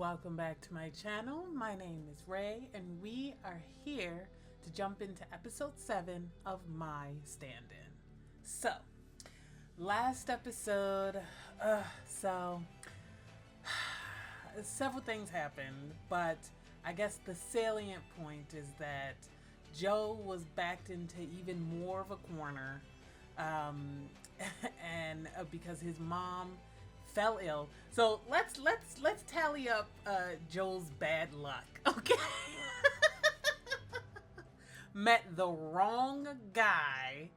Welcome back to my channel. My name is Ray, and we are here to jump into episode 7 of my stand-in. So, last episode, several things happened, but I guess the salient point is that Joe was backed into even more of a corner, and because his mom fell ill. So let's tally up Joel's bad luck. Okay. Met the wrong guy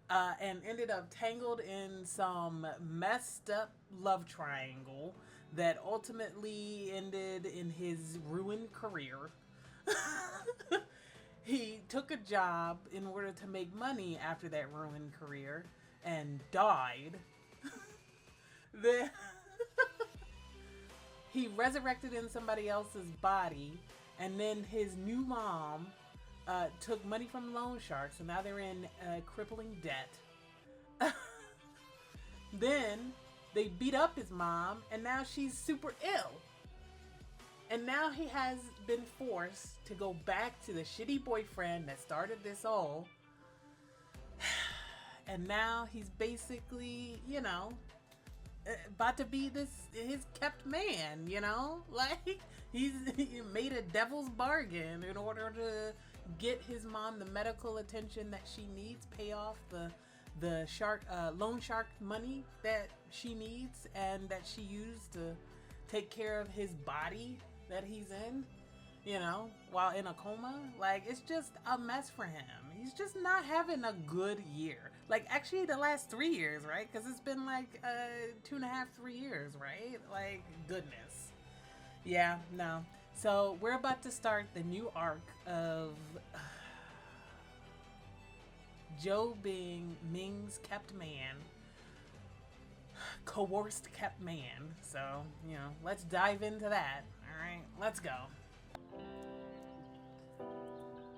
and ended up tangled in some messed up love triangle that ultimately ended in his ruined career. He took a job in order to make money after that ruined career and died. Then he resurrected in somebody else's body, and then his new mom took money from loan sharks, so now they're in crippling debt. Then they beat up his mom, and now she's super ill. And now he has been forced to go back to the shitty boyfriend that started this all. And now he's basically, about to be his kept man, like he made a devil's bargain in order to get his mom the medical attention that she needs, pay off the loan shark money that she needs and that she used to take care of his body that he's in, while in a coma. Like, it's just a mess for him. He's just not having a good year. Like, actually, the last 3 years, right? Because it's been like 2.5, 3 years, right? Like, goodness. Yeah, no. So we're about to start the new arc of Joe being Ming's kept man, coerced kept man. So, let's dive into that. All right, let's go.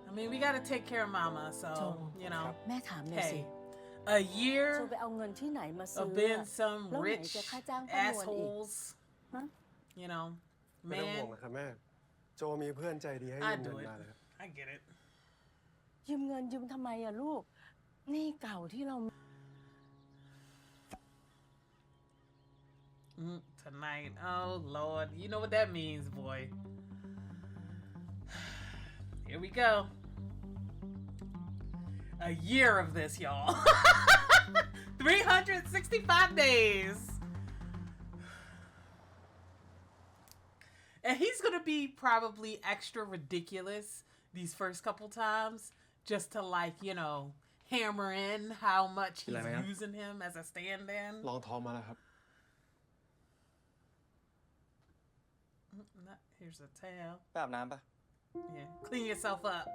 I mean, we gotta take care of Mama, so, แม่ถามหน่อยสิ hey, a โจ year ไปเอาเงินที่ไหนมาซื้ of อ being อะ some แล้วไหน rich จะค่าจ้างป้านวลอีก assholes, ฮะ ไม่ต้องห่วง man, นะครับแม่โจมีเพื่อนใจดีให้ยื I มเงิ do น it. มาเลยครับ I get it. ยืมเงินยืมทำไมอะลูกหนี้เก่าที่เรา Tonight, oh Lord, you know what that means, boy. Here we go. A year of this, y'all. 365 days. And he's gonna be probably extra ridiculous these first couple times, just to hammer in how much he's using him as a stand-in. ลองท้องมาแล้วครับ Here's a towel. ไปอาบน้ำปะ Yeah, clean yourself up.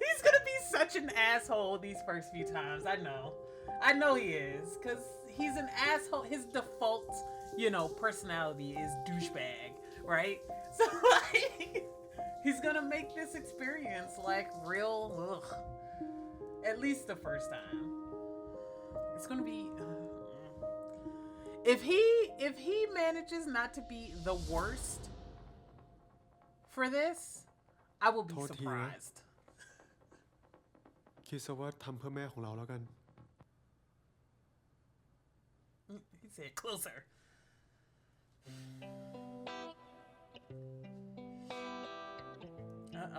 He's gonna be such an asshole these first few times. I know he is, because he's an asshole. His default, personality is douchebag, right? So he's gonna make this experience real, at least the first time. It's gonna be. If he manages not to be the worst for this, I will be โทษทีนะ surprised. คิดซะว่าทำเพื่อแม่ของเราแล้วกัน He said closer.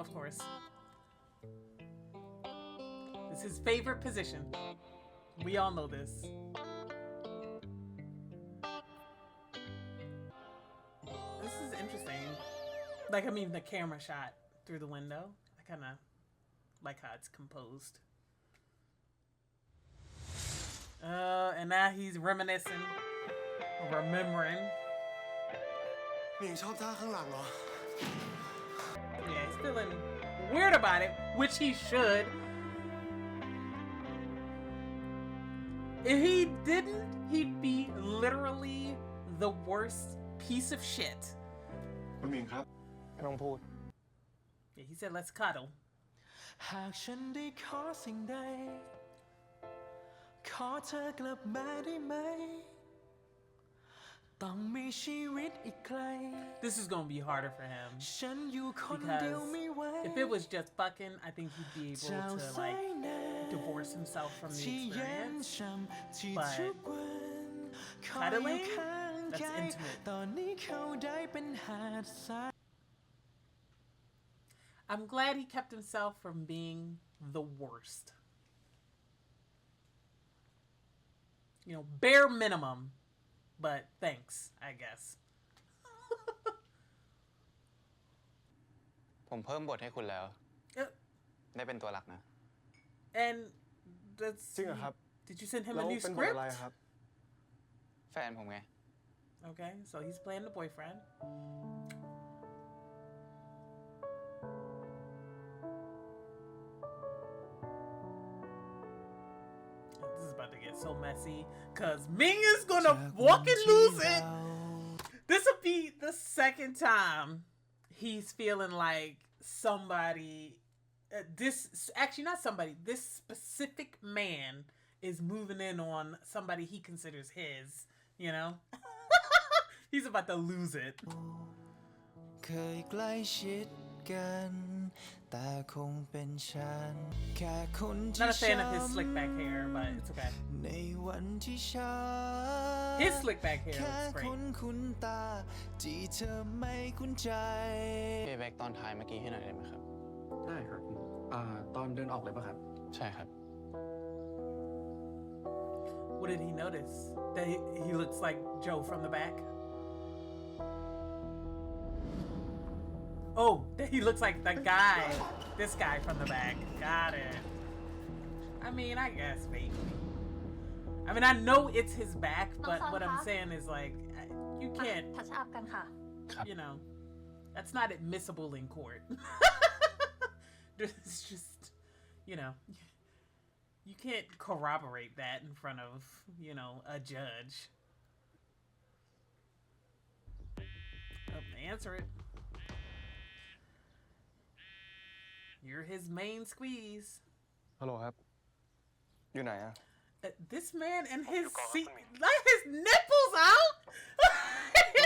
Of course. This is his favorite position. We all know this. This is interesting. The camera shot through the window. I kind of like how it's composed. And now he's reminiscing, remembering. หนิงชอบท่าข้างหลังเหรอ Yeah, he's feeling weird about it, which he should. If he didn't, he'd be literally the worst piece of shit. คุณหมิงครับ ไม่ต้องพูด Yeah, he said, let's cuddle. หากฉันได้ขอสิ่งใด ขอเธอกลับมาได้ไหม ต้องมีชีวิตอีกไกล This is gonna be harder for him ฉันอยู่คนเดียว because ไม่ไหว if it was just fucking, I think he'd be able เจ้า to สาย like น้ divorce himself from ำ the ที่เย็น experience. ช่ำที่ But ทุกวันคอยอยู่ cuddling? ข้าง That's กาย intimate. ตอนนี้เขาได้เป็นหาดทราย I'm glad he kept himself from being the worst. You know, bare minimum, but thanks, I guess. ผมเพิ่มบทให้คุณแล้ว Uh, ได้เป็นตัวหลักนะ And that's จริงเหรอครับ did you send him แล้ a ว new เป็นบท script? อะไรครับ แฟนผมไง Okay, so he's playing the boyfriend. This is about to get so messy because Ming is gonna fucking lose it. This will be the second time he's feeling like somebody, actually not somebody, this specific man is moving in on somebody he considers his, you know? He's about to lose it. เคยใกล้ชิดกันแต่คงเป็นฉันแค่คนที่ Not a fan of his slick back hair, but it's okay. ในวันที่ฉัน His slick back hair แค่ looks คุ้น great. คุ้นตาที่เธอไม่คุ้นใจ เบแบ็กตอนท้ายเมื่อกี้ให้หน่อยได้ไหมครับ ได้ครับ ตอนเดินออกเลยป่ะครับ ใช่ครับ What did he notice? That he looks like Joe from the back? Oh, that he looks like the guy, this guy from the back. Got it. I mean, I guess vaguely. I mean, I know it's his back, but what I'm saying is like, you can't, ทัชอัพกันค่ะ you know, that's not admissible in court. It's just, you know, you can't corroborate that in front of, you know, a judge. Oh, answer it. You're his main squeeze. ฮัลโหลครับ อยู่ไหนอะ This man and his like his nipples out.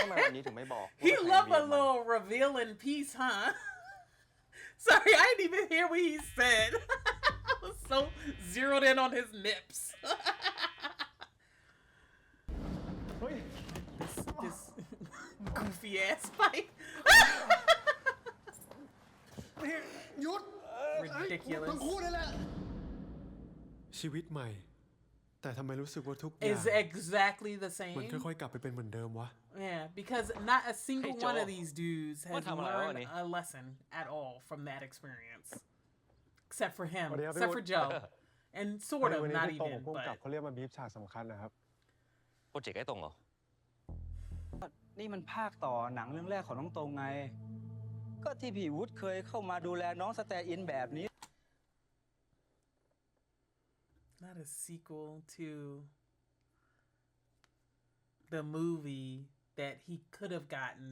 ทำไมวันนี้ถึงไม่บอก He love a little revealing piece, huh? Sorry, I didn't even hear what he said. I was so zeroed in on his nips. this goofy ass fight. หยุด Ridiculous. ทั้งคู่นั่นแหละ ชีวิตใหม่ แต่ทำไมรู้สึกว่าทุกอย่าง Is exactly the มัน same. ค่อยๆกลับไปเป็นเหมือนเดิมวะ Yeah, because not a single Hey, one of Joel. these dudes has What time am I learned on, a lesson at all from that experience. Except for him, What do you have except to for do? Joe. And sort of, วันนี้ not พี่ตรง even, กับผู้กำกับ but เขาเรียกมาบีฟฉากสำคัญนะครับ โปรเจกต์ไอ้ตรงเหรอ นี่มันภาคต่อหนังเรื่องแรกของน้องตรงไง ก็ที่พี่วุฒิเคยเข้ามาดูแลน้องสแตอินแบบนี้ not a sequel to the movie that he could have gotten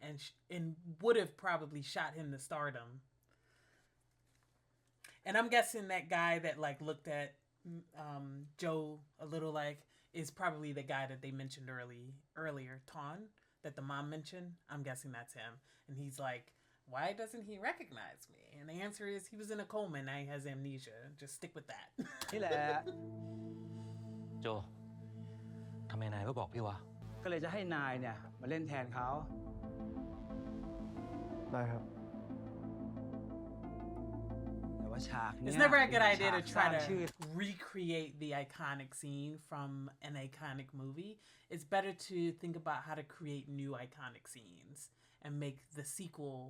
and would have probably shot him to stardom. And I'm guessing that guy that like looked at Joe a little like is probably the guy that they mentioned earlier, Ton, that the mom mentioned. I'm guessing that's him. And he's like, why doesn't he recognize me? And the answer is he was in a coma and now he has amnesia. Just stick with that. นี่แหละ โจทำไมนายไม่บอกพี่วะ ก็เลยจะให้นายเนี่ยมาเล่นแทนเขา ได้ครับ แต่ว่าฉากเนี้ย It's never a good idea to เป็นฉาก try สร้างชื่อ to recreate the iconic scene from an iconic movie. It's better to think about how to create new iconic scenes and make the sequel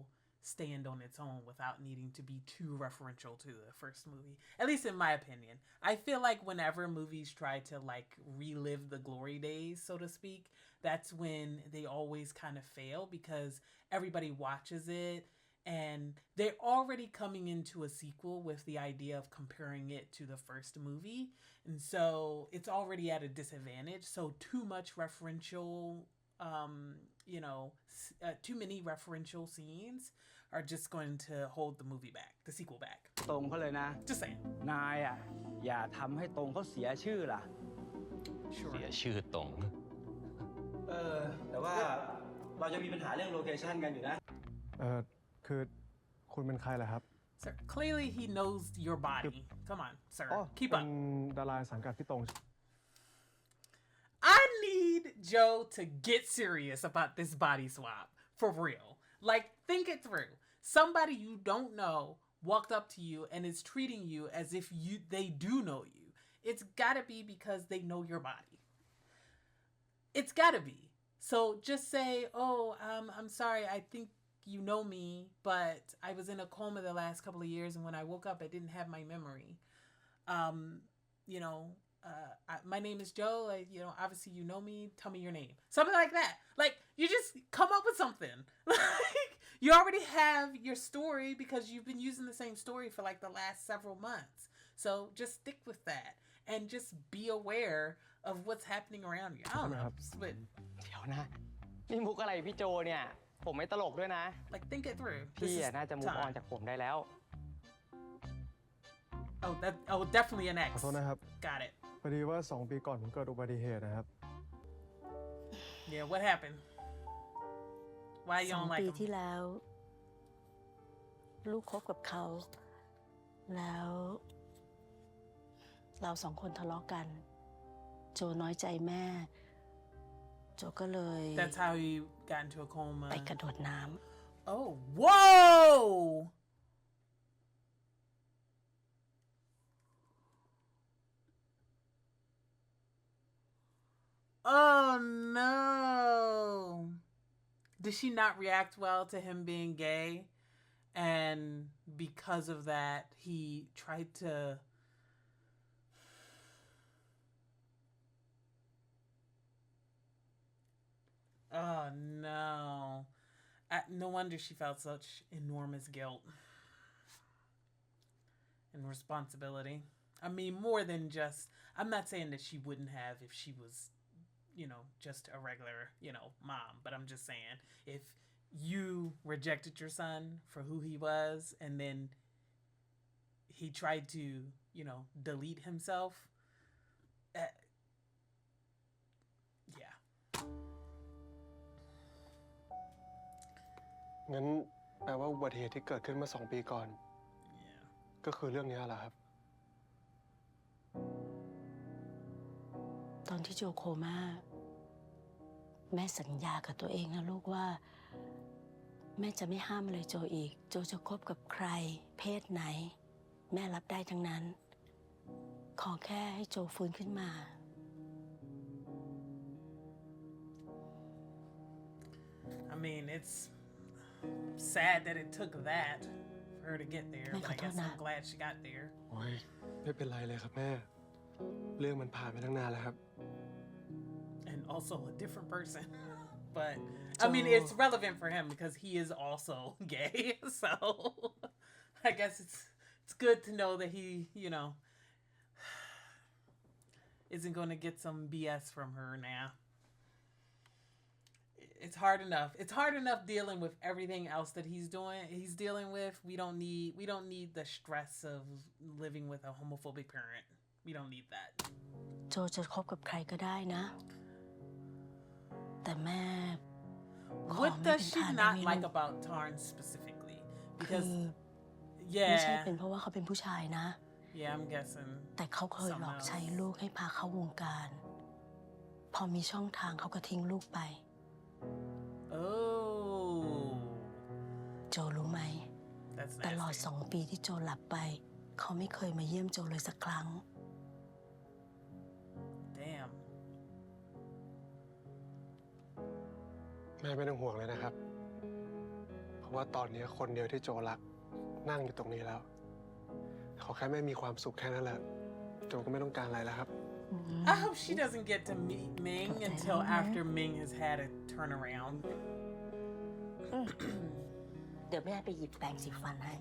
stand on its own without needing to be too referential to the first movie. At least in my opinion. I feel like whenever movies try to like relive the glory days, so to speak, that's when they always kind of fail because everybody watches it and they're already coming into a sequel with the idea of comparing it to the first movie. And so it's already at a disadvantage. So too much referential, you know, too many referential scenes are just going to hold the movie back, the sequel back. ตรงเขาเลยนะ Just saying. นายอ่ะอย่าทำให้ตรงเขาเสียชื่อล่ะ Sure. เสียชื่อตรง แต่ว่าเราจะมีปัญหาเรื่องโลเคชันกันอยู่นะ คือคุณเป็นใครล่ะครับ Sir, clearly he knows your body. Come on, sir. อ๋อ Keep เป็ up. นดาราสังกัดพี่ตรง I need Joe to get serious about this body swap. For real. Like, think it through. Somebody you don't know walked up to you and is treating you as if they do know you. It's gotta be because they know your body. It's gotta be. So just say, oh, I'm sorry, I think you know me, but I was in a coma the last couple of years, and when I woke up, I didn't have my memory. You know, my name is Joe. Like, you know, obviously you know me. Tell me your name. Something like that. Like, you just come up with something. Like, you already have your story because you've been using the same story for like the last several months. So just stick with that and just be aware of what's happening around you. I don't know. But เดี๋ยวนะ นี่มุกอะไรพี่โจเนี่ย ผมไม่ตลกด้วยนะ like, think it through. พี่ This อะ is น่าจะมุกออน time. จากผมได้แล้ว Oh, definitely an X. ขอโทษนะครับ Got it. พอดีว่า 2 ปีก่อนผมเกิดอุบัติเหตุนะครับ Yeah, what happened? Why you 2 don't ปี like ที่ him? แล้ว ลูกคบกับเขา แล้ว เรา2 คนทะเลาะกัน โจน้อยใจแม่ โจก็เลย That's how he got into a coma. ไปกระโดดน้ Oh, whoa! Oh no! Did she not react well to him being gay? And because of that, he tried to. Oh no. No wonder she felt such enormous guilt and responsibility. I mean, more than just. I'm not saying that she wouldn't have if she was, you know, just a regular, you know, mom. But I'm just saying, if you rejected your son for who he was and then he tried to, you know, delete himself. Yeah. งั้นแปลว่าอุบัติเหตุที่เกิดขึ้นเมื่อ 2 ปีก่อน Yeah. ก็คือเรื่องนี้แหละครับ ำ ตอนที่โจโคม่า แม่สัญญากับตัวเองนะลูกว่า แม่จะไม่ห้ามอะไรโจอีก โจจะคบกับใคร เพศไหน แม่รับได้ทั้งนั้น ขอแค่ให้โจฟื้นขึ้นมา I mean, it's sad that it took that for her to get there, but I guess I'm glad she got there. โอ้ยไม่เป็นไรเลยครับแม่ เรื่องมันผ่านไปตั้งนานแล้วครับ And also a different person. But I mean, it's relevant for him because he is also gay. So I guess it's good to know that he, you know, isn't going to get some BS from her now. It's hard enough. It's hard enough dealing with everything else that he's dealing with. We don't need the stress of living with a homophobic parent. We don't need that. โจจะคบกับใครก็ได้นะ แต่แม่ What does she not like about Tarn specifically? คือ Because ไม่ใช่ yeah, เป็นเพราะว่าเขาเป็นผู้ชายนะ yeah, I'm guessing. แต่เขาเคยหลอกใช้ลูกให้พาเข้าวงการ พอมีช่องทางเขาก็ทิ้งลูกไป Oh, โจรู้ไหม that's ตลอด nasty. 2 ปีที่โจหลับไป เขาไม่เคยมาเยี่ยมโจเลยสักครั้ง Damn. แม่ไม่ต้องห่วงเลยนะครับ เพราะว่าตอนนี้คนเดียวที่โจรักนั่งอยู่ตรงนี้แล้ว เขาแค่ไม่มีความสุขแค่นั้นแหละ โจก็ไม่ต้องการอะไรแล้วครับ I hope she doesn't get to meet Ming until after Ming has had a turnaround. เดี๋ยวแม่ไปหยิบแปรงสีฟันให้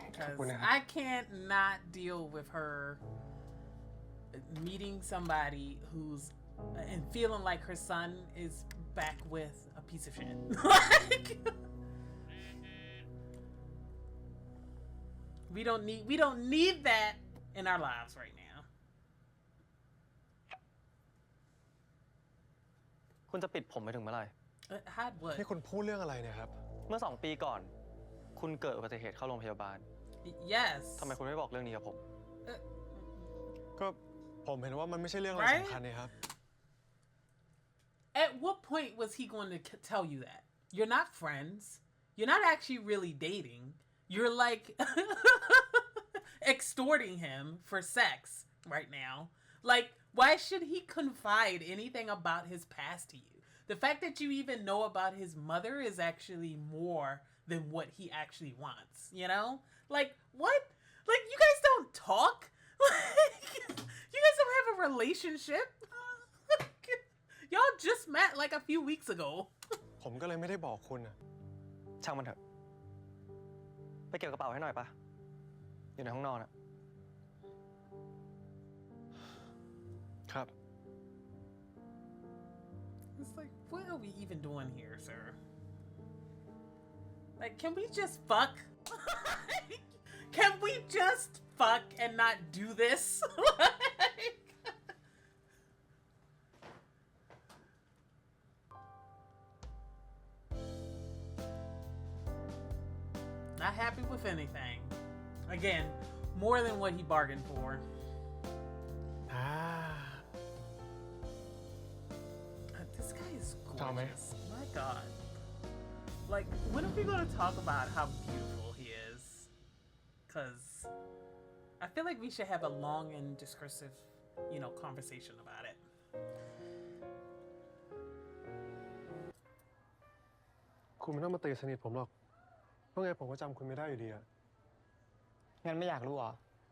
Because I can't not deal with her meeting somebody who's and feeling like her son is back with a piece of shit. Like, we don't need that in our lives right now. คุณจะปิดผมไปถึงเมื่อไหร่ Hide what? นี่คุณพูดเรื่องอะไรเนี่ยครับ เมื่อ 2 ปีก่อน คุณเกิดอุบัติเหตุเข้าโรงพยาบาล Yes. ทำไมคุณไม่บอกเรื่องนี้กับผม ก็ผมเห็นว่ามันไม่ใช่เรื่องอะไร Right? สำคัญนี่ครับ At what point was he going to tell you that? You're not friends. You're not actually really dating. You're like extorting him for sex right now. Like, why should he confide anything about his past to you? The fact that you even know about his mother is actually more than what he actually wants, you know? Like, what? Like, you guys don't talk? Like, you guys don't have a relationship? Y'all just met like a few weeks ago. ผมก็เลยไม่ได้บอกคุณอะ ช่างมันเถอะ ไปเก็บกระเป๋าให้หน่อยปะอยู่ในห้องนอนอะ ครับ It's like, what are we even doing here, sir? Like, can we just fuck? Can we just fuck and not do this? Like, not happy with anything. Again, more than what he bargained for. อ่า This guy is Tell me. gorgeous. My God. Like, when are we going to talk about how beautiful he is? Because I feel like we should have a long and discursive, conversation about it. คุณไม่ต้องมาตีสนิทผมหรอก เพราะไงผมก็จำคุณไม่ได้อยู่ดีอะ งั้นไม่อยากรู้เหรอ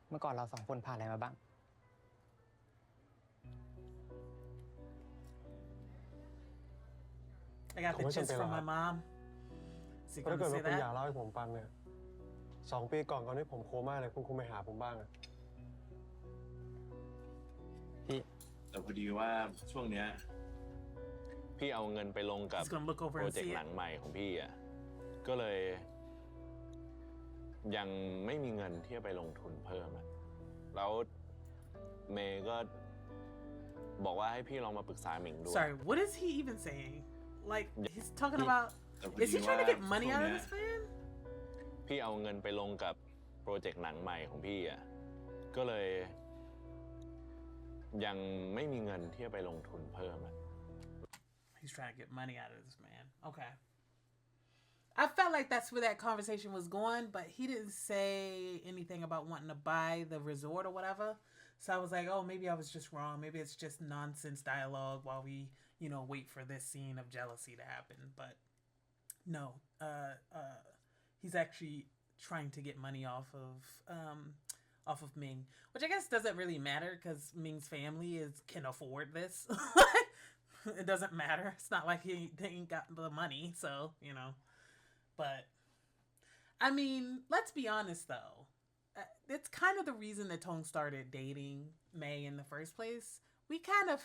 เมื่อก่อนเรา2 คนผ่านอะไรมาบ้าง I got the Không có gist trong from tiền my là- mom. Is he เพราะถ้า going เกิ to ด say ว่าคุณอยาก that? เล่าให้ผมฟังเนี่ย2 ปีก่อนที่ผมโคม่าเลยคุณคงไปหาผมบ้างอะ พี่ แต่พอดีว่าช่วงเนี้ย พี่เอาเงินไปลงกับ He's going to look over โปร and เจก see ต์หนั it. งใหม่ของพี่อ่ะ ก็เลยยังไม่มีเงินที่จะไปลงทุนเพิ่มอะแล้วเมย์ก็บอกว่าให้พี่ลองมาปรึกษาหมิงดู Sorry, what is he even saying? Like, he's talking He- about... แต่พอ Is ดี he ว่า trying to get money ช่วง out of เนี้ย this man? พี่เอาเงินไปลงกับโปรเจกต์หนังใหม่ของพี่อ่ะ ก็เลยยังไม่มีเงินที่จะไปลงทุนเพิ่มอะ He's trying to get money out of this man. Okay. I felt like that's where that conversation was going, but he didn't say anything about wanting to buy the resort or whatever. So I was like, oh, maybe I was just wrong. Maybe it's just nonsense dialogue while we, wait for this scene of jealousy to happen. But no, he's actually trying to get money off of Ming, which I guess doesn't really matter because Ming's family can afford this. It doesn't matter. It's not like they ain't got the money, so But I mean, let's be honest though. It's kind of the reason that Tong started dating May in the first place. We kind of,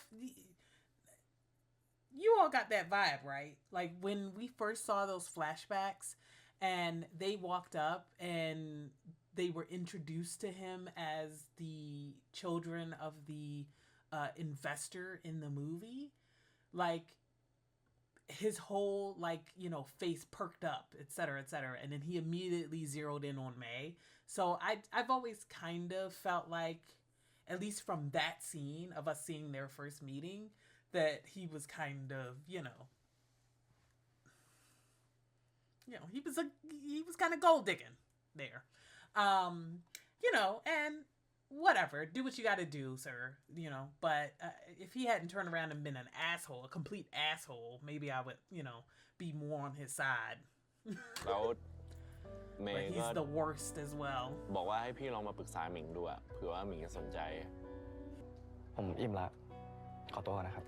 you all got that vibe, right? Like when we first saw those flashbacks and they walked up and they were introduced to him as the children of the investor in the movie. Like his whole face perked up, etc., etc., and then he immediately zeroed in on May. So I've always kind of felt like, at least from that scene of us seeing their first meeting, that he was kind of he was kind of gold digging there, and whatever, do what you got to do, sir, but if he hadn't turned around and been an asshole, a complete asshole, maybe I would, be more on his side. แล้วเม But ย์ก็ he's the worst as well. บอกว่าให้พี่ลองมาปรึกษาหมิงดูอะเผื่อว่าหมิงจะสนใจ ผมอิ่มละ ขอตัวก่อนนะครับ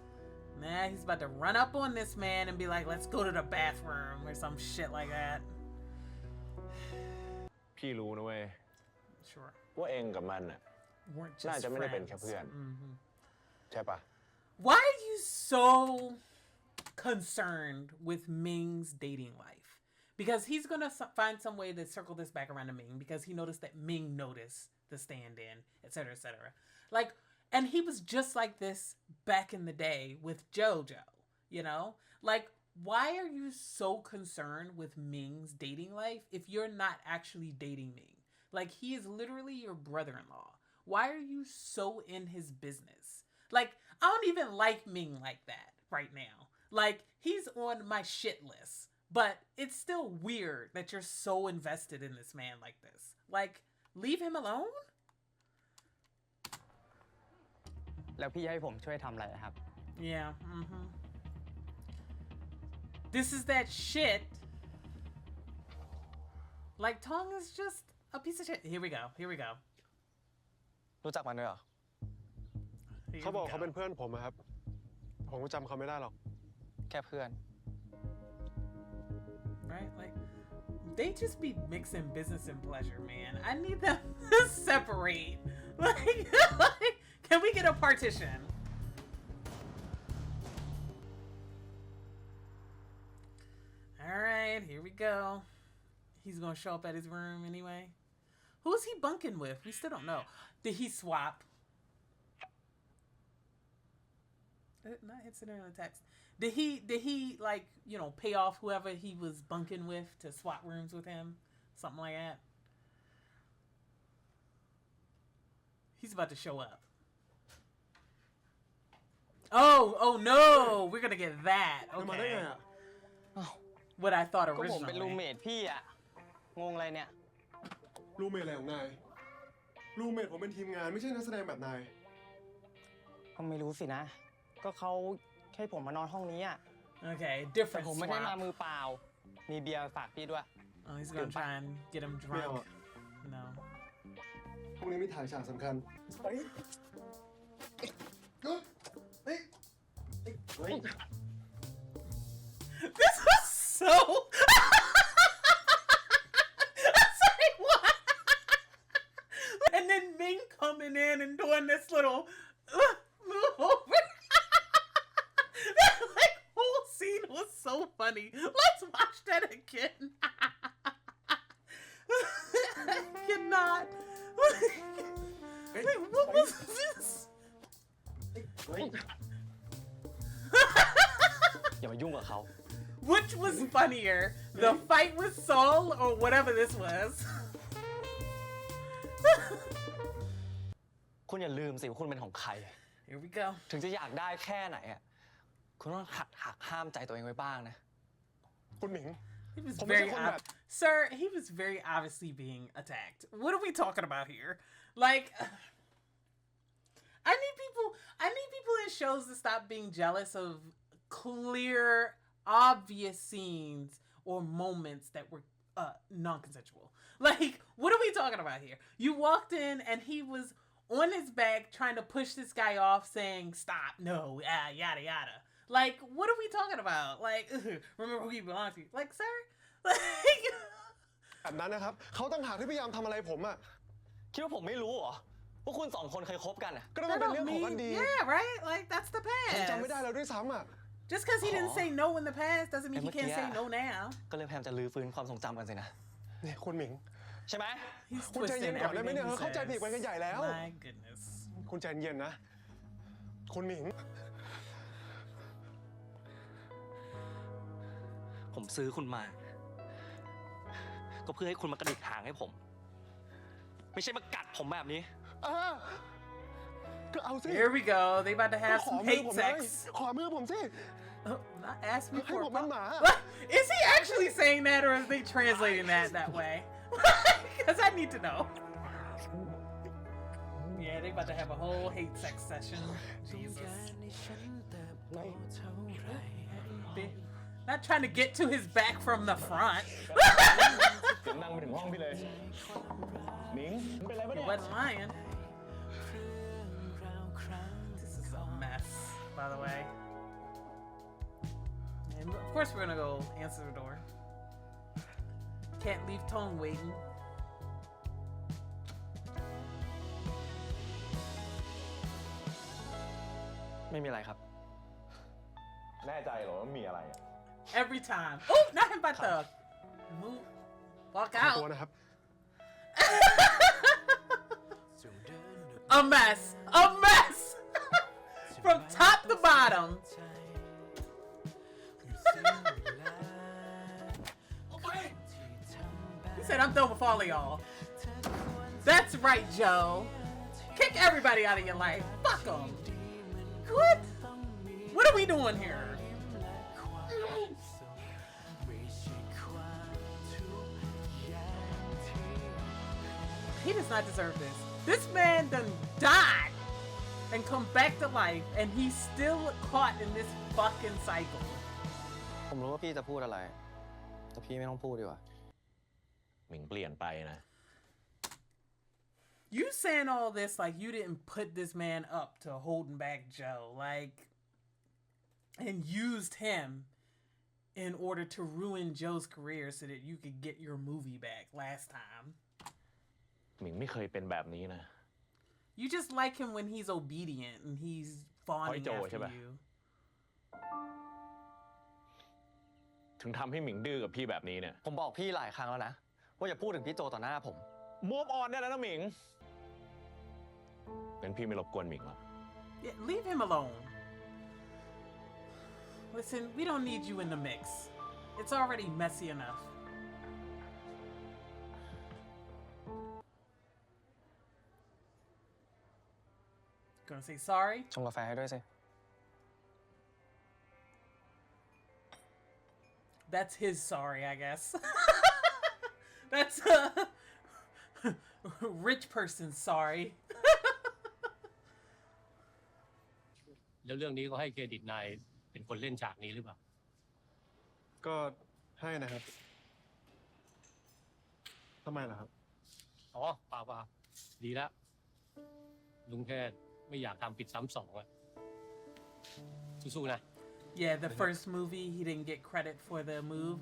Nah, he's about to run up on this man and be like, let's go to the bathroom or some shit like that. พี่รู้นะเว้ย Sure. ว่าเองกับมันอะ Weren't น่า just จะไม่ได้เป็นแค่ friends. เพื่อน Mhm. ใช่ปะ Why are you so concerned with Ming's dating life? Because he's going to find some way to circle this back around to Ming because he noticed that Ming noticed the stand-in, etc., etc. Like, and he was just like this back in the day with JoJo. you know? Like, why are you so concerned with Ming's dating life if you're not actually dating Ming? Like, he is literally your brother-in-law. Why are you so in his business? Like, I don't even like Ming like that right now. Like, he's on my shit list. But it's still weird that you're so invested in this man like this. Like, leave him alone? แล้วพี่ให้ผมช่วยทำอะไรครับ Yeah, This is that shit. Like, Tong is just a piece of shit. Here we go. รู้จักมันด้วยเหรอ Here เขาบอก we เขา go. เป็นเพื่อนผมอะครับ ผมก็จำเขาไม่ได้หรอก แค่เพื่อน Right? Like, they just be mixing business and pleasure, man. I need them to separate. Like, can we get a partition? All right, here we go. He's gonna show up at his room anyway. Who's he bunking with? We still don't know. Did he swap? Not incidental text. Did he like, you know, pay off whoever he was bunking with to swap rooms with him? Something like that. He's about to show up. Oh no! We're gonna get that. มาได้ไง Okay. อะ What I thought ก็ผมเป็นรูมเม originally. ทพี่อะงงอะไรเนี่ย รูเมทอะไรของนาย รูเมทผมเป็นทีมงานไม่ใช่นักแสดงแบบนาย ก็ไม่รู้สินะ ก็เขาให้ผมมานอนห้องนี้อะ Okay, แต่ different ผมไม่ได้มา swap. มือเปล่า มีเบียร์ฝากพี่ด้วย Oh, he's gonna try and get him ไม่เอา drunk. อะ No. พรุ่งนี้มีถ่ายฉากสำคัญเฮ้ยเฮ้ย This was so. Sorry, what? And then Ming coming in and doing this little move over. That like whole scene was so funny. Let's watch that again. I cannot. Wait, what was this? อย่ามายุ่งกับเขา Which was funnier, the fight with Saul or whatever this was? คุณอย่าลืมสิว่าคุณเป็นของใคร Here we go. ถึงจะอยากได้แค่ไหนอ่ะ คุณต้องหักห้ามใจตัวเองไว้บ้างนะ คุณหมิง He was Well, very, Mr. Conrad. sir. He was very obviously being attacked. What are we talking about here? Like, I need people in shows to stop being jealous of clear, obvious scenes or moments that were non-consensual. Like, what are we talking about here? You walked in and he was on his back trying to push this guy off, saying, "Stop, no, yada yada." Like, what are we talking about? Like, remember who you belong to. Like, sir? Like, แบบนั้นนะครับ เขาตั้งหากที่พยายามทำอะไรผมอะ คิดว่าผมไม่รู้เหรอว่าคุณสองคนเคยคบกันอ่ะ ก็นั่นมันเป็นเรื่องของอดีต yeah, right? Like, that's the ผมจำไม่ past. ได้แล้วด้วยซ้ำอะ Just because he didn't say no in the past doesn't mean he But can't say yeah. no now. ก็เลยพยายามจะลื้อฟื้นความทรงจำกันสินะ นี่คุณหมิง ใช่ไหม He's คุณใจเย็น twisting ก่อนได้ไหม everything เนี่ย he เข้าใจผิดไปกันใหญ่แล้ว says. My goodness. คุณใจเย็นนะ คุณหมิง ผมซื้อคุณมา ก็เพื่อให้คุณมากระดิกหางให้ผม ไม่ใช่มากัดผมแบบนี้ ก็เอาสิ Here we go. They about to ก็ have ขอ some มือ hate ผมเลย sex. ขอมือผมสิ Not ask me ให้ for ผมเป็นหมา Is he actually saying that or is they translating that way? Because I need to know. Yeah, they about to have a whole hate sex session. Jesus. Not trying to get to his back from the front. เสียงดังไปถึงห้องพี่เลยหมิงเป็นไรปะ He เนี่ย wasn't lying. This is a mess, by the way. And of course we're gonna go answer the door. Can't leave Tone waiting. ไม่มีอะไรครับ แน่ใจเหรอว่ามีอะไรอะ Every time. Oh, not him by the move. Walk ขอตัว out. นะครับ A mess. A mess. From top to bottom. He said, I'm done with all of y'all. That's right, Joe. Kick everybody out of your life. Fuck them. What? What are we doing here? He does not deserve this. This man done died and come back to life, and he's still caught in this fucking cycle. ผมรู้ว่าพี่จะพูดอะไร แต่พี่ไม่ต้องพูดดีกว่า หมิงเปลี่ยนไปนะ You saying all this like you didn't put this man up to holding back Joe, like, and used him in order to ruin Joe's career so that you could get your movie back last time. หมิงไม่เคยเป็นแบบนี้นะ You just like him when he's obedient and he's fawning Joe, after ใช่ปะ you. ถึงทำให้หมิงดื้อกับพี่แบบนี้เนี่ย ผมบอกพี่หลายครั้งแล้วนะ ว่าอย่าพูดถึงพี่โจต่อหน้าผม move on ได้แล้วนะหมิงงั้นพี่ไม่รบกวนหมิงหรอก Yeah, leave him alone. Listen, we don't need you in the mix. It's already messy enough. Gonna say sorry? ชงกาแฟให้ด้วยสิ That's his sorry, I guess. That's a rich person's sorry. แล้วเรื่องนี้ก็ให้เครดิตนายเป็นคนเล่นฉากนี้หรือเปล่า ก็ให้นะครับ ทำไมล่ะครับ อ๋อเปล่าดีแล้วลุงแค่ไม่อยากทำผิดซ้ำสองอะสู้ๆนะ Yeah, the first movie, he didn't get credit for the move,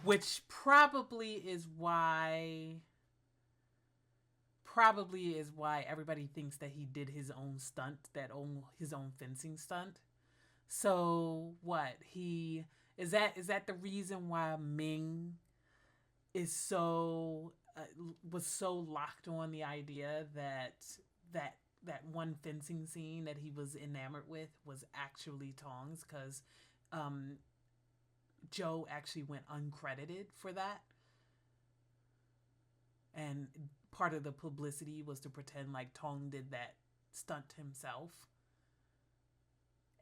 which probably is why everybody thinks that he did his own stunt, his own fencing stunt. So what? Is that the reason why Ming is was so locked on the idea that one fencing scene that he was enamored with was actually Tong's, because Joe actually went uncredited for that. And part of the publicity was to pretend like Tong did that stunt himself.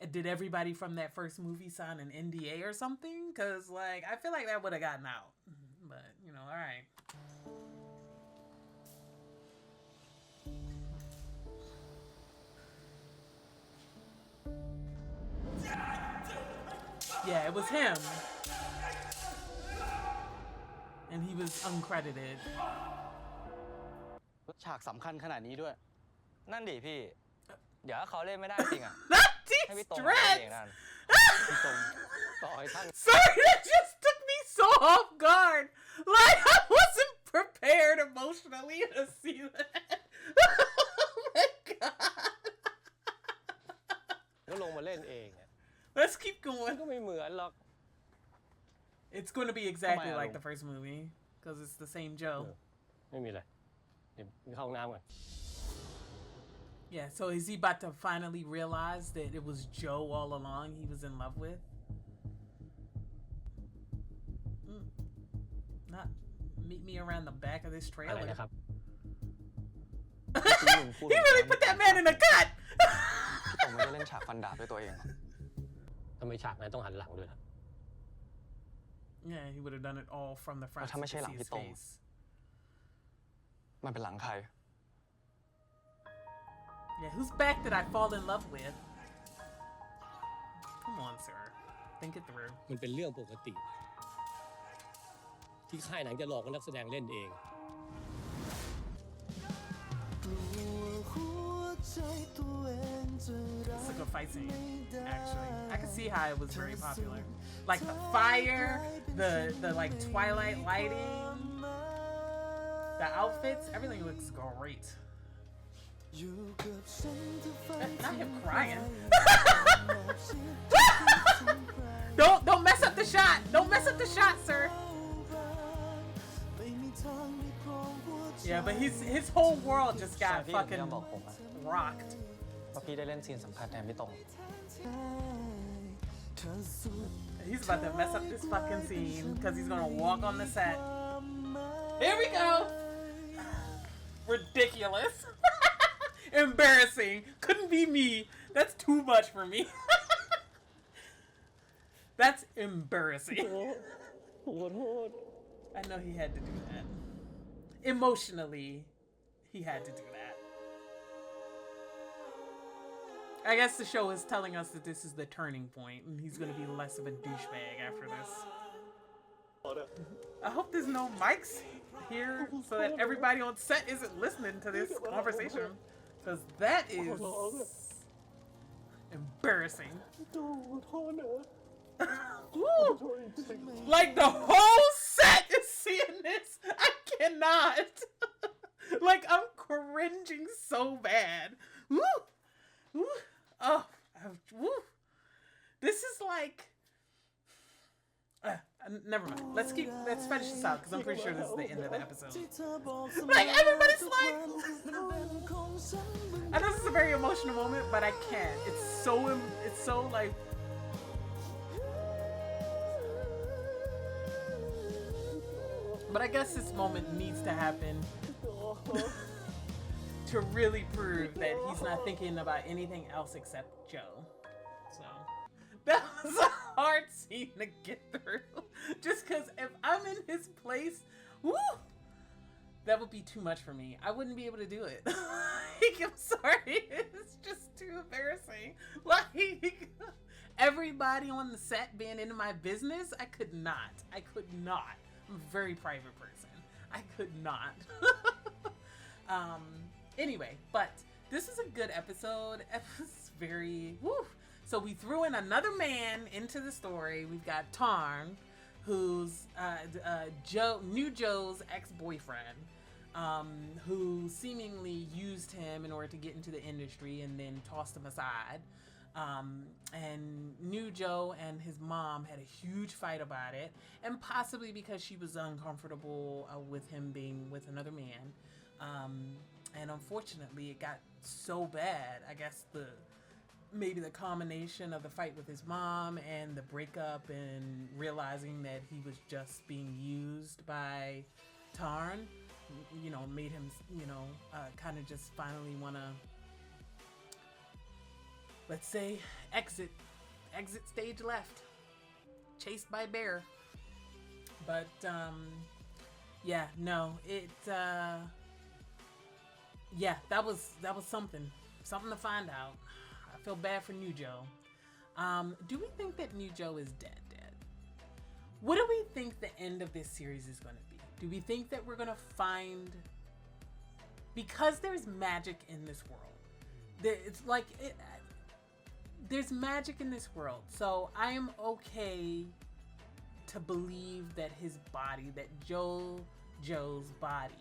And did everybody from that first movie sign an NDA or something? Because, like, I feel like that would have gotten out. But, you know, all right. Yeah, it was him. And he was uncredited. ฉากสำคัญขนาดนี้ด้วย นั่นดิพี่ เดี๋ยวถ้าเขาเล่นไม่ได้จริงอะ Not ให้พี่ these ตรงเล่นเอง dreads! นั่นพี่ตรงต่อให้ท่าน Sorry, that just took me so off guard. Like, I wasn't prepared emotionally to see that. Oh my god. ก็ลงมาเล่นเองอะ Let's keep going. ก็ไม่เหมือนหรอก It's going to be exactly Come on, like the first movie, because it's the same Joe. ไม่มีอะไรเดี๋ยวไปเข้าห้องน้ำก่อน Yeah, so is he about to finally realize that it was Joe all along he was in love with? Not meet me around the back of this อะไร trailer. นะครับ He really put that man in a cut! พี่ตรงไม่ได้เล่นฉากฟันดาบด้วยตัวเองหรอ ทำไมฉากนั้นต้องหันหลังด้วยล่ะ Yeah, he would have done it all from the front so you could see his face. มันเป็นหลังใคร Yeah, whose back did I fall in love with? Come on, sir. Think it through. มันเป็นเรื่องปกติ ที่ค่ายหนังจะหลอกให้นักแสดงเล่นเอง It's like a fight scene, actually. I can see how it was very popular. Like the fire, the like twilight lighting, the outfits, everything looks great. Not him crying. Don't mess up the shot. Don't mess up the shot, sir. Yeah, but his whole world just got fucking rocked. ว่าพี่ได้เล่นซีนสำคัญแทนพี่ตรง He's about to mess up this fucking scene because he's gonna walk on the set Here we go. Ridiculous. Embarrassing. Couldn't be me. That's too much for me. That's embarrassing. I know he had to do that. Emotionally, he had to do that. I guess the show is telling us that this is the turning point and he's going to be less of a douchebag after this. I hope there's no mics here so that everybody on set isn't listening to this conversation, because that is embarrassing. Ooh. Like the whole set is seeing this. I cannot. Like I'm cringing so bad. Woo. Woo. Oh. Woo. This is like. Never mind. Let's finish this out because I'm pretty sure this is the end of the episode. Like everybody's like. I know this is a very emotional moment, but I can't. It's so like. But I guess this moment needs to happen to really prove that he's not thinking about anything else except Joe. So that was a hard scene to get through. Just because if I'm in his place, woo, that would be too much for me. I wouldn't be able to do it. Like, I'm sorry. It's just too embarrassing. Like, everybody on the set being into my business, I could not. I'm a very private person. I could not. Anyway, but this is a good episode. It was very, woo. So we threw in another man into the story. We've got Tarn, who's New Joe's ex-boyfriend, who seemingly used him in order to get into the industry and then tossed him aside. And New Joe and his mom had a huge fight about it, and possibly because she was uncomfortable with him being with another man. And unfortunately, it got so bad. I guess maybe the combination of the fight with his mom and the breakup and realizing that he was just being used by Tarn, made him, kind of just finally want to, let's say, exit stage left, chased by bear. But yeah, no, yeah, that was something to find out. I feel bad for New Joe. Do we think that New Joe is dead? What do we think the end of this series is going to be? Do we think that we're going to find, because there's magic in this world, it's like there's magic in this world, so I am okay to believe that his body, that Joe's body,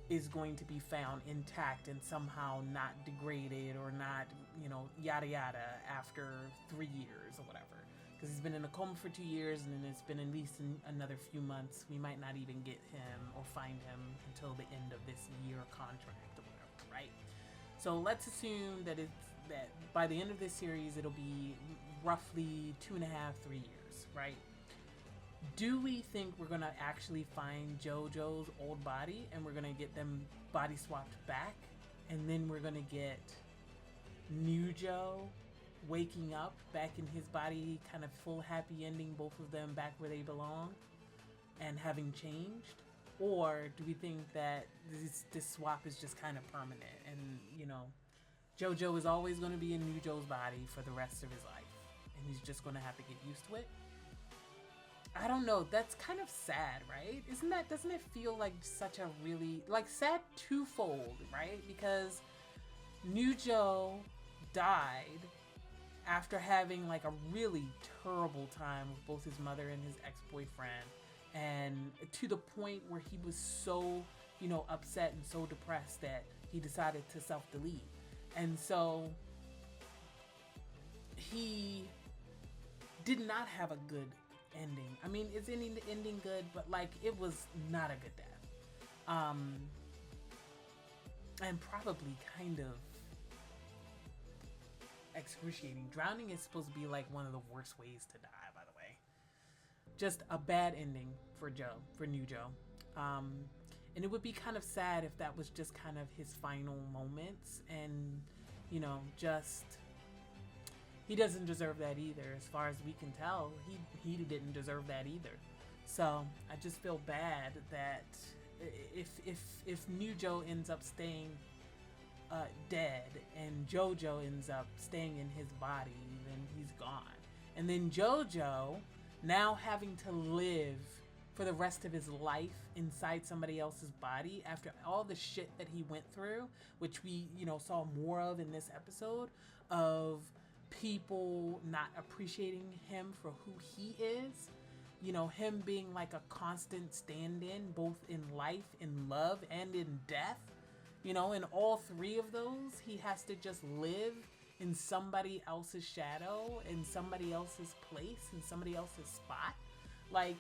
is going to be found intact and somehow not degraded or not, yada yada, after 3 years or whatever. Because he's been in a coma for 2 years, and then it's been at least another few months. We might not even get him or find him until the end of this year contract or whatever, right? So let's assume that that by the end of this series, it'll be roughly 2.5, 3 years, right? Do we think we're gonna actually find JoJo's old body and we're gonna get them body swapped back, and then we're gonna get New Joe waking up back in his body, kind of full happy ending, both of them back where they belong and having changed? Or do we think that this swap is just kind of permanent and, JoJo is always going to be in New Joe's body for the rest of his life and he's just going to have to get used to it? I don't know. That's kind of sad, right? Doesn't it feel like such a really, like, sad twofold, right? Because New Joe died after having like a really terrible time with both his mother and his ex-boyfriend, and to the point where he was so, upset and so depressed that he decided to self-delete. And so he did not have a good ending. I mean, is any ending good? But like, it was not a good death. And probably kind of excruciating. Drowning is supposed to be like one of the worst ways to die, by the way. Just a bad ending for New Joe. And it would be kind of sad if that was just kind of his final moments, and you know, just he doesn't deserve that either. As far as we can tell, he didn't deserve that either. So I just feel bad that if New Joe ends up staying dead and JoJo ends up staying in his body, then he's gone. And then JoJo now having to live for the rest of his life inside somebody else's body after all the shit that he went through, which we, you know, saw more of in this episode, of people not appreciating him for who he is. You know, him being like a constant stand-in, both in life, in love, and in death. You know, in all three of those, he has to just live in somebody else's shadow, in somebody else's place, in somebody else's spot. Like,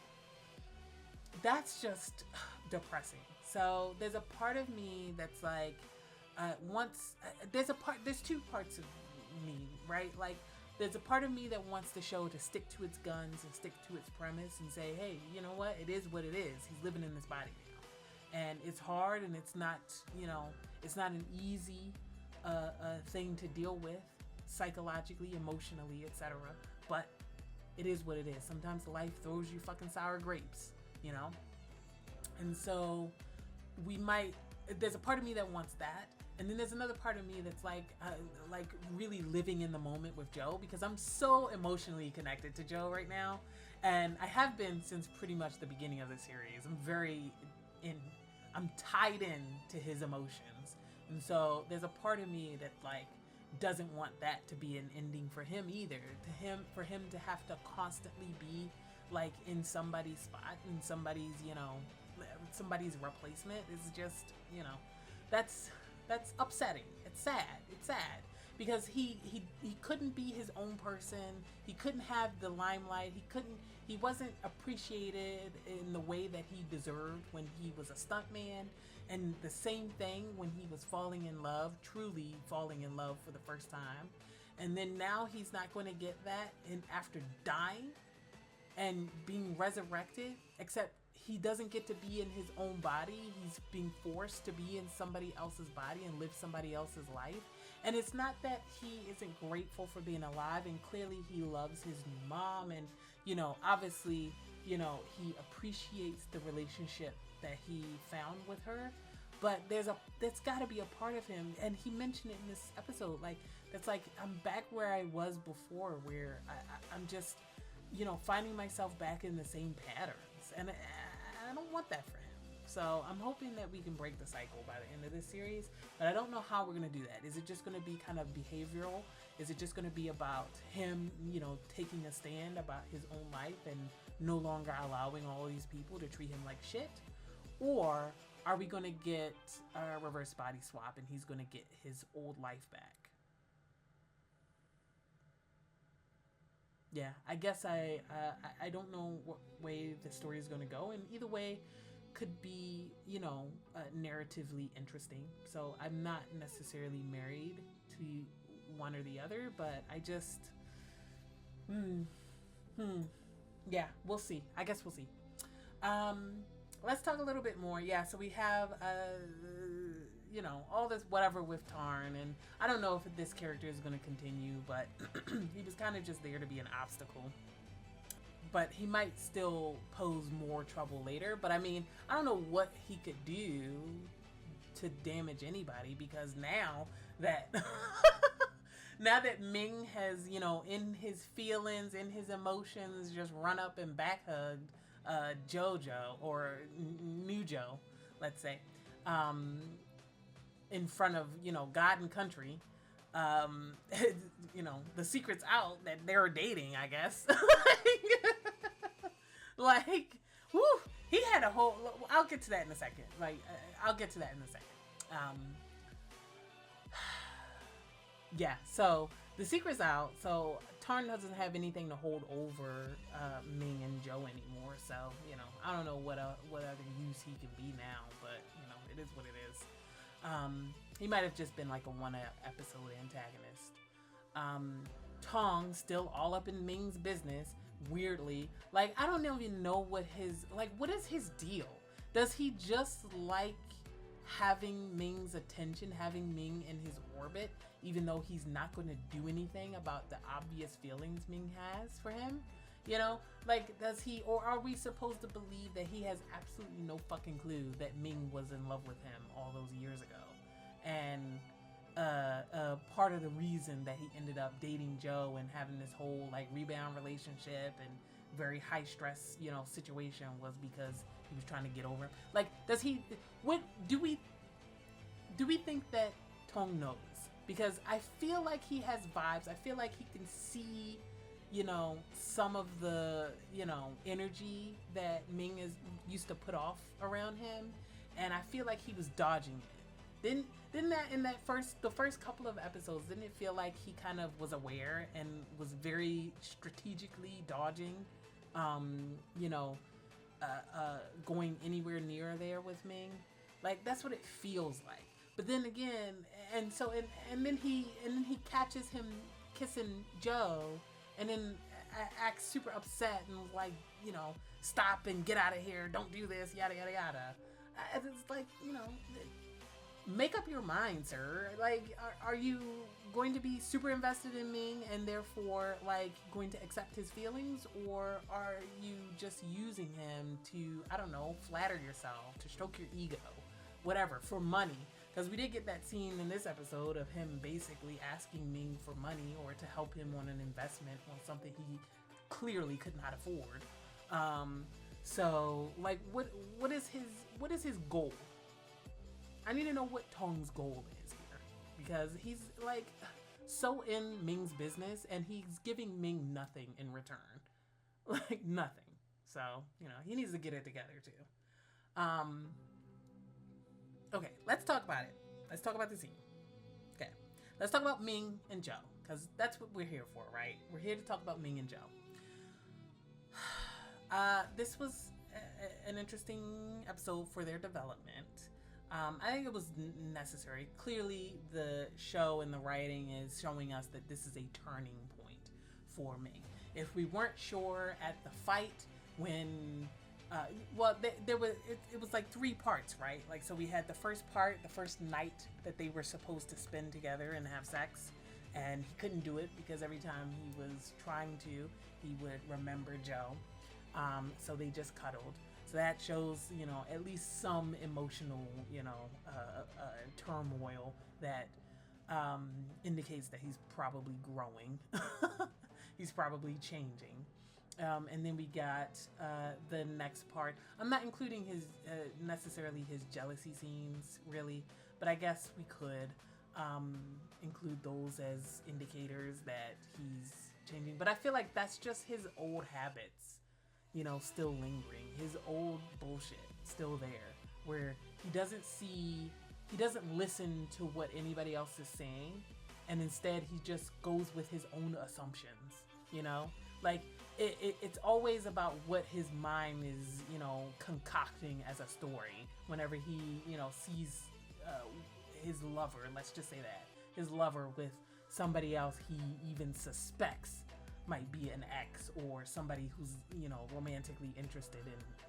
that's just depressing. So there's a part of me that's like, there's two parts of me, right? Like, there's a part of me that wants the show to stick to its guns and stick to its premise and say, hey, you know what? It is what it is. He's living in this body now. And it's hard, and it's not, you know, it's not an easy thing to deal with psychologically, emotionally, etc. But it is what it is. Sometimes life throws you fucking sour grapes, you know? And so there's a part of me that wants that. And then there's another part of me that's like really living in the moment with Joe, because I'm so emotionally connected to Joe right now. And I have been since pretty much the beginning of the series. I'm tied in to his emotions. And so there's a part of me that like doesn't want that to be an ending for him either. For him to have to constantly be like in somebody's spot, in somebody's, you know, somebody's replacement is just, you know, that's upsetting. It's sad. It's sad because he couldn't be his own person. He couldn't have the limelight. He wasn't appreciated in the way that he deserved when he was a stuntman. And the same thing when he was falling in love, truly falling in love for the first time. And then now he's not going to get that, and after dying and being resurrected, except he doesn't get to be in his own body. He's being forced to be in somebody else's body and live somebody else's life. And it's not that he isn't grateful for being alive, and clearly he loves his new mom, and, you know, obviously, you know, he appreciates the relationship that he found with her. But there's got to be a part of him, and he mentioned it in this episode, like, that's like, I'm back where I was before, where I'm just, you know, finding myself back in the same patterns, and I don't want that for him. So I'm hoping that we can break the cycle by the end of this series, but I don't know how we're going to do that. Is it just going to be kind of behavioral? Is it just going to be about him, you know, taking a stand about his own life and no longer allowing all these people to treat him like shit? Or are we going to get a reverse body swap and he's going to get his old life back? Yeah, I guess I don't know what way the story is going to go, and either way could be, you know, narratively interesting. So I'm not necessarily married to one or the other, but I just, yeah, we'll see. I guess we'll see. Let's talk a little bit more. Yeah, so we have, you know, all this whatever with Tarn, and I don't know if this character is going to continue, but he was kind of just there to be an obstacle. But he might still pose more trouble later. But I mean, I don't know what he could do to damage anybody, because now that now that Ming has, you know, in his feelings, in his emotions, just run up and back hugged JoJo, or New Joe, let's say, in front of, you know, God and country. You know, the secret's out that they're dating, I guess. Like, whoo, he had a whole, I'll get to that in a second. Like, I'll get to that in a second. Yeah, so the secret's out. So Tarn doesn't have anything to hold over Ming and Joe anymore. So, you know, I don't know what other use he can be now, but, you know, it is what it is. He might have just been like a one episode antagonist. Tong still all up in Ming's business, weirdly. Like, I don't even know what is his deal? Does he just like having Ming's attention, having Ming in his orbit, even though he's not going to do anything about the obvious feelings Ming has for him? You know, like, does he, or are we supposed to believe that he has absolutely no fucking clue that Ming was in love with him all those years ago? And part of the reason that he ended up dating Joe and having this whole like rebound relationship and very high stress, you know, situation was because he was trying to get over him. Like, does he, what do we think that Tong knows? Because I feel like he has vibes. I feel like he can see, you know, some of the, you know, energy that Ming is used to put off around him, and I feel like he was dodging it. Didn't that in that the first couple of episodes, didn't it feel like he kind of was aware and was very strategically dodging, you know, going anywhere near there with Ming? Like, that's what it feels like. But then again, and then he catches him kissing Joe, and then acts super upset and like, you know, stop and get out of here, don't do this, yada yada yada. It's like, you know, make up your mind, sir. Like, are you going to be super invested in Ming and therefore like going to accept his feelings, or are you just using him to, I don't know, flatter yourself, to stroke your ego, whatever, for money? Because we did get that scene in this episode of him basically asking Ming for money or to help him on an investment on something he clearly could not afford. So like, what is his goal? I need to know what Tong's goal is here, because he's like so in Ming's business and he's giving Ming nothing in return, like nothing. So, you know, he needs to get it together too. Okay, let's talk about it. Let's talk about the scene. Okay, let's talk about Ming and Joe, because that's what we're here for, right? We're here to talk about Ming and Joe. This was an interesting episode for their development. I think it was necessary. Clearly, the show and the writing is showing us that this is a turning point for Ming. If we weren't sure at the fight when... there was it was like 3 parts, right? Like, so we had the first part, the first night that they were supposed to spend together and have sex, and he couldn't do it because every time he was trying to, he would remember Joe. So they just cuddled. So that shows, you know, at least some emotional, you know, turmoil that indicates that he's probably growing. He's probably changing. And then we got the next part. I'm not including his necessarily his jealousy scenes, really, but I guess we could include those as indicators that he's changing. But I feel like that's just his old habits, you know, still lingering. His old bullshit still there, where he doesn't listen to what anybody else is saying, and instead he just goes with his own assumptions, you know? Like, it's always about what his mind is, you know, concocting as a story whenever he, you know, sees his lover, let's just say that, his lover with somebody else he even suspects might be an ex or somebody who's, you know, romantically interested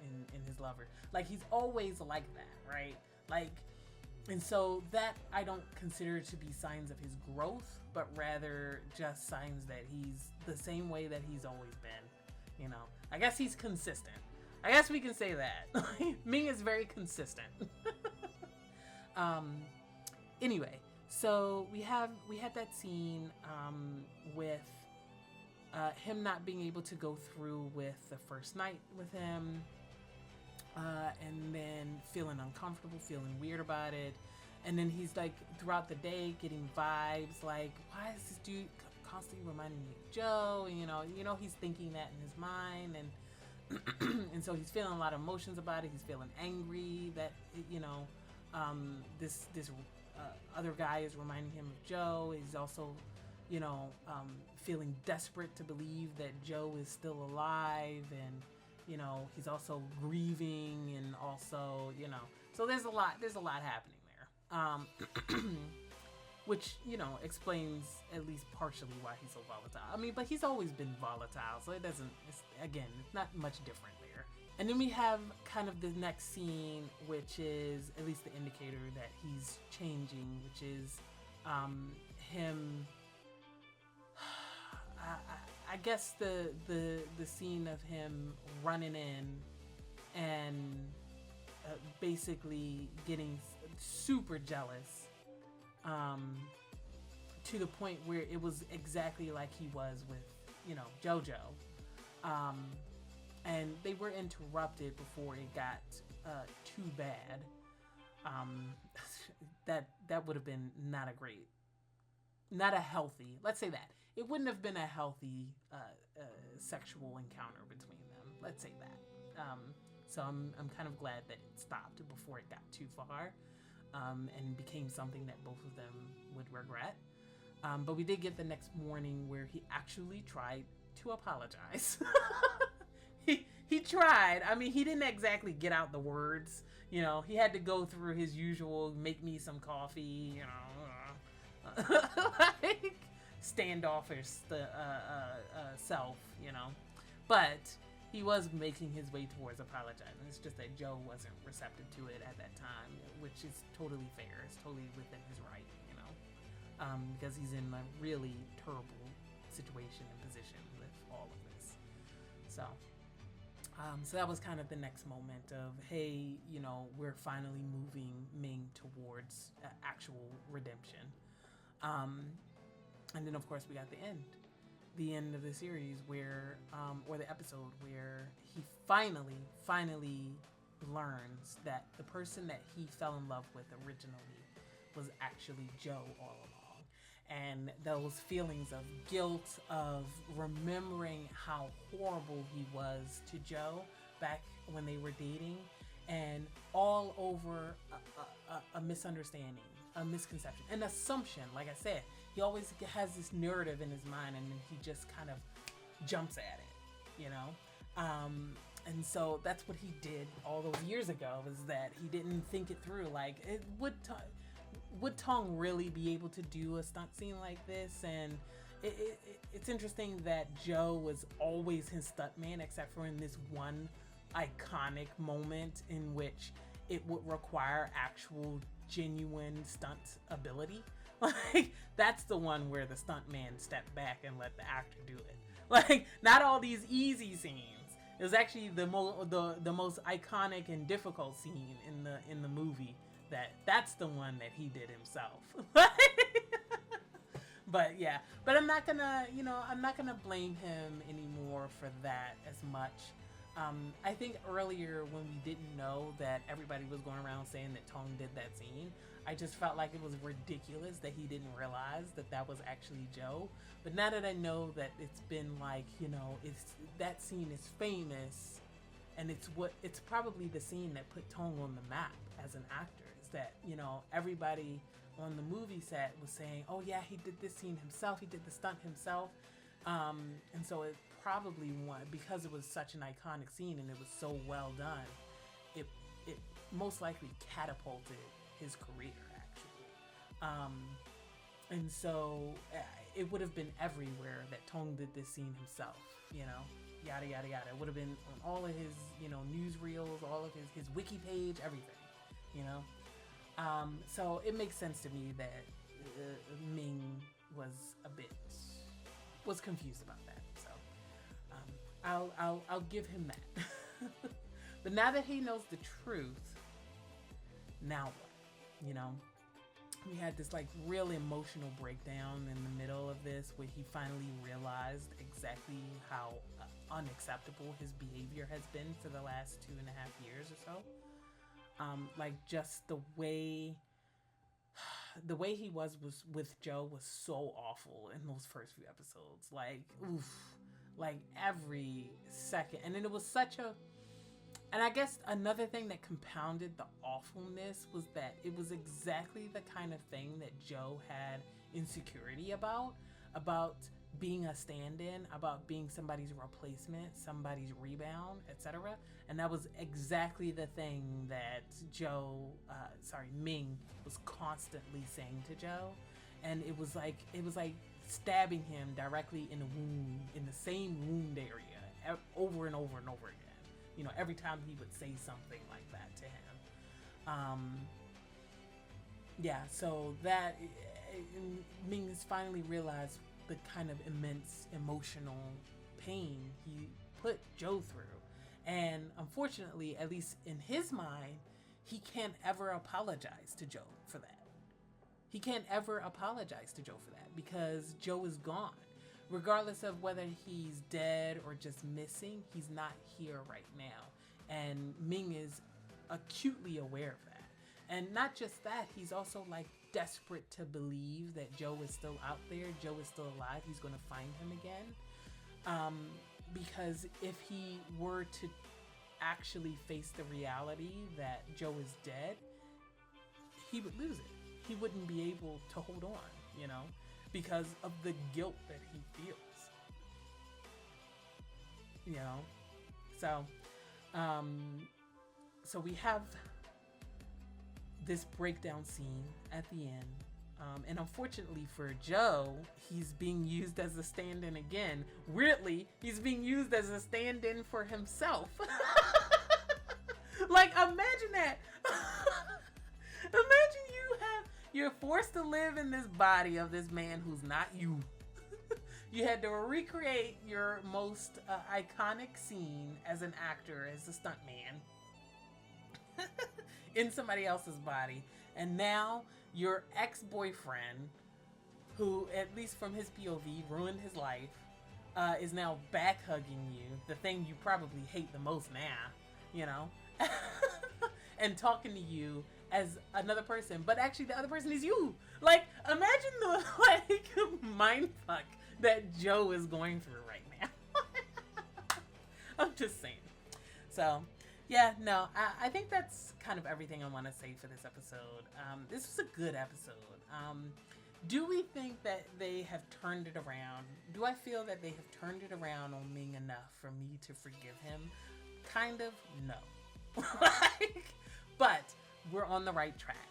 in his lover. Like, he's always like that, right? Like, and so that I don't consider to be signs of his growth, but rather just signs that he's the same way that he's always been, you know. I guess he's consistent. I guess we can say that. Ming is very consistent. Anyway, so we had that scene with him not being able to go through with the first night with him, and then feeling uncomfortable, feeling weird about it. And then he's like, throughout the day, getting vibes like, why is this dude constantly reminding me of Joe? And, you know, he's thinking that in his mind, and and so he's feeling a lot of emotions about it. He's feeling angry that, you know, this other guy is reminding him of Joe. He's also, you know, feeling desperate to believe that Joe is still alive, and, you know, he's also grieving, and also, you know, so there's a lot happening there, which, you know, explains at least partially why he's so volatile. I mean, but he's always been volatile, so it's not much different there. And then we have kind of the next scene, which is at least the indicator that he's changing, which is him. I guess the scene of him running in and basically getting super jealous, to the point where it was exactly like he was with, you know, JoJo. And they were interrupted before it got too bad. That would have been not a healthy, let's say that. It wouldn't have been a healthy sexual encounter between them. Let's say that. So I'm kind of glad that it stopped before it got too far, and became something that both of them would regret. But we did get the next morning where he actually tried to apologize. He tried. I mean, he didn't exactly get out the words. You know, he had to go through his usual make me some coffee, you know, like standoffish self, you know. But he was making his way towards apologizing. It's just that Joe wasn't receptive to it at that time, which is totally fair. It's totally within his right, you know, because he's in a really terrible situation and position with all of this. So that was kind of the next moment of, hey, you know, we're finally moving Ming towards actual redemption. And then, of course, we got the end of the series where, or the episode where he finally learns that the person that he fell in love with originally was actually Joe all along. And those feelings of guilt, of remembering how horrible he was to Joe back when they were dating, and all over a misunderstanding, a misconception, an assumption. Like I said, he always has this narrative in his mind, and then he just kind of jumps at it, you know? And so that's what he did all those years ago, is that he didn't think it through. Like, would Tong really be able to do a stunt scene like this? And it's interesting that Joe was always his stuntman, except for in this one iconic moment in which it would require actual genuine stunt ability. Like, that's the one where the stuntman stepped back and let the actor do it. Like, not all these easy scenes. It was actually the most iconic and difficult scene in the movie. That's the one that he did himself. But yeah, but I'm not gonna blame him anymore for that as much. I think earlier when we didn't know that everybody was going around saying that Tong did that scene, I just felt like it was ridiculous that he didn't realize that that was actually Joe. But now that I know that it's been like, you know, that scene is famous, and it's probably the scene that put Tong on the map as an actor. Is that, you know, everybody on the movie set was saying, oh yeah, he did this scene himself, he did the stunt himself. And so it probably won, because it was such an iconic scene and it was so well done, it most likely catapulted his career, actually. And so it would have been everywhere that Tong did this scene himself, you know, yada, yada, yada. It would have been on all of his, you know, newsreels, all of his wiki page, everything, you know. So it makes sense to me that Ming was confused about that. So I'll give him that. But now that he knows the truth, now what? You know, we had this like real emotional breakdown in the middle of this where he finally realized exactly how unacceptable his behavior has been for the last 2.5 years or so. Like, just the way he was with Joe was so awful in those first few episodes. Like, oof, like every second. And then it was and I guess another thing that compounded the awfulness was that it was exactly the kind of thing that Joe had insecurity about being a stand-in, about being somebody's replacement, somebody's rebound, etc. And that was exactly the thing that Ming was constantly saying to Joe. And it was like stabbing him directly in the wound, in the same wound area, over and over and over again. you know, every time he would say something like that to him. Yeah, so that Ming has finally realized the kind of immense emotional pain he put Joe through. And unfortunately, at least in his mind, he can't ever apologize to Joe for that. He can't ever apologize to Joe for that because Joe is gone. Regardless of whether he's dead or just missing, he's not here right now. And Ming is acutely aware of that. And not just that, he's also like desperate to believe that Joe is still out there, Joe is still alive, he's going to find him again. Because if he were to actually face the reality that Joe is dead, he would lose it. He wouldn't be able to hold on, you know, because of the guilt that he feels. You know? So we have this breakdown scene at the end. And unfortunately for Joe, he's being used as a stand-in again. Weirdly, he's being used as a stand-in for himself. Like, imagine that. Imagine you're forced to live in this body of this man who's not you. You had to recreate your most iconic scene as an actor, as a stuntman, in somebody else's body. And now your ex-boyfriend, who, at least from his POV, ruined his life, is now back hugging you, the thing you probably hate the most now, you know, and talking to you as another person, but actually the other person is you. Like, imagine the like mind fuck that Joe is going through right now. I'm just saying. So yeah, no, I think that's kind of everything I want to say for this episode. This was a good episode. Do we think that they have turned it around? Do I feel that they have turned it around on Ming enough for me to forgive him? Kind of, no. But we're on the right track.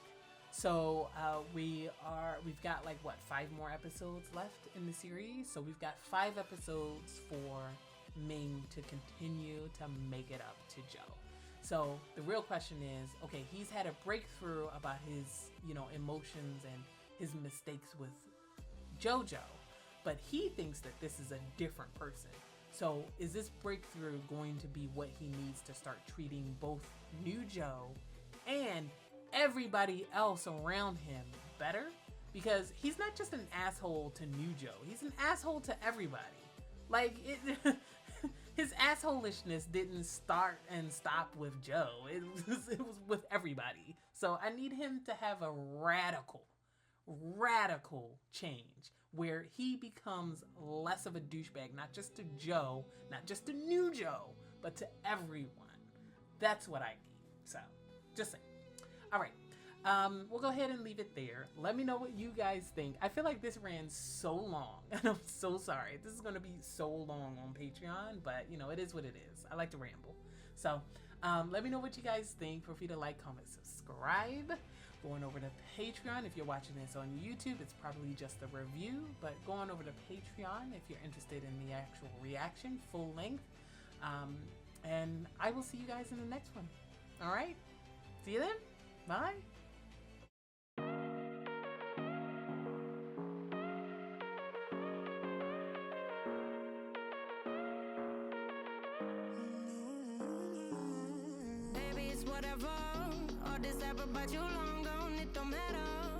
So we've got like what, 5 more episodes left in the series. So we've got 5 episodes for Ming to continue to make it up to Joe. So the real question is, okay, he's had a breakthrough about his, you know, emotions and his mistakes with JoJo, but he thinks that this is a different person. So is this breakthrough going to be what he needs to start treating both new Joe and everybody else around him better? Because he's not just an asshole to new Joe, he's an asshole to everybody. Like, his assholishness didn't start and stop with Joe. It was with everybody. So I need him to have a radical change where he becomes less of a douchebag, not just to Joe, not just to new Joe, but to everyone. That's what I need. So, just saying. All right. We'll go ahead and leave it there. Let me know what you guys think. I feel like this ran so long, and I'm so sorry. This is going to be so long on Patreon, but, you know, it is what it is. I like to ramble. So, let me know what you guys think. Feel free to like, comment, subscribe. Going over to Patreon. If you're watching this on YouTube, it's probably just a review, but go on over to Patreon if you're interested in the actual reaction, full length. And I will see you guys in the next one. All right? See you then. Bye. Baby, it's whatever. All this ever, but you long gone, it don't matter.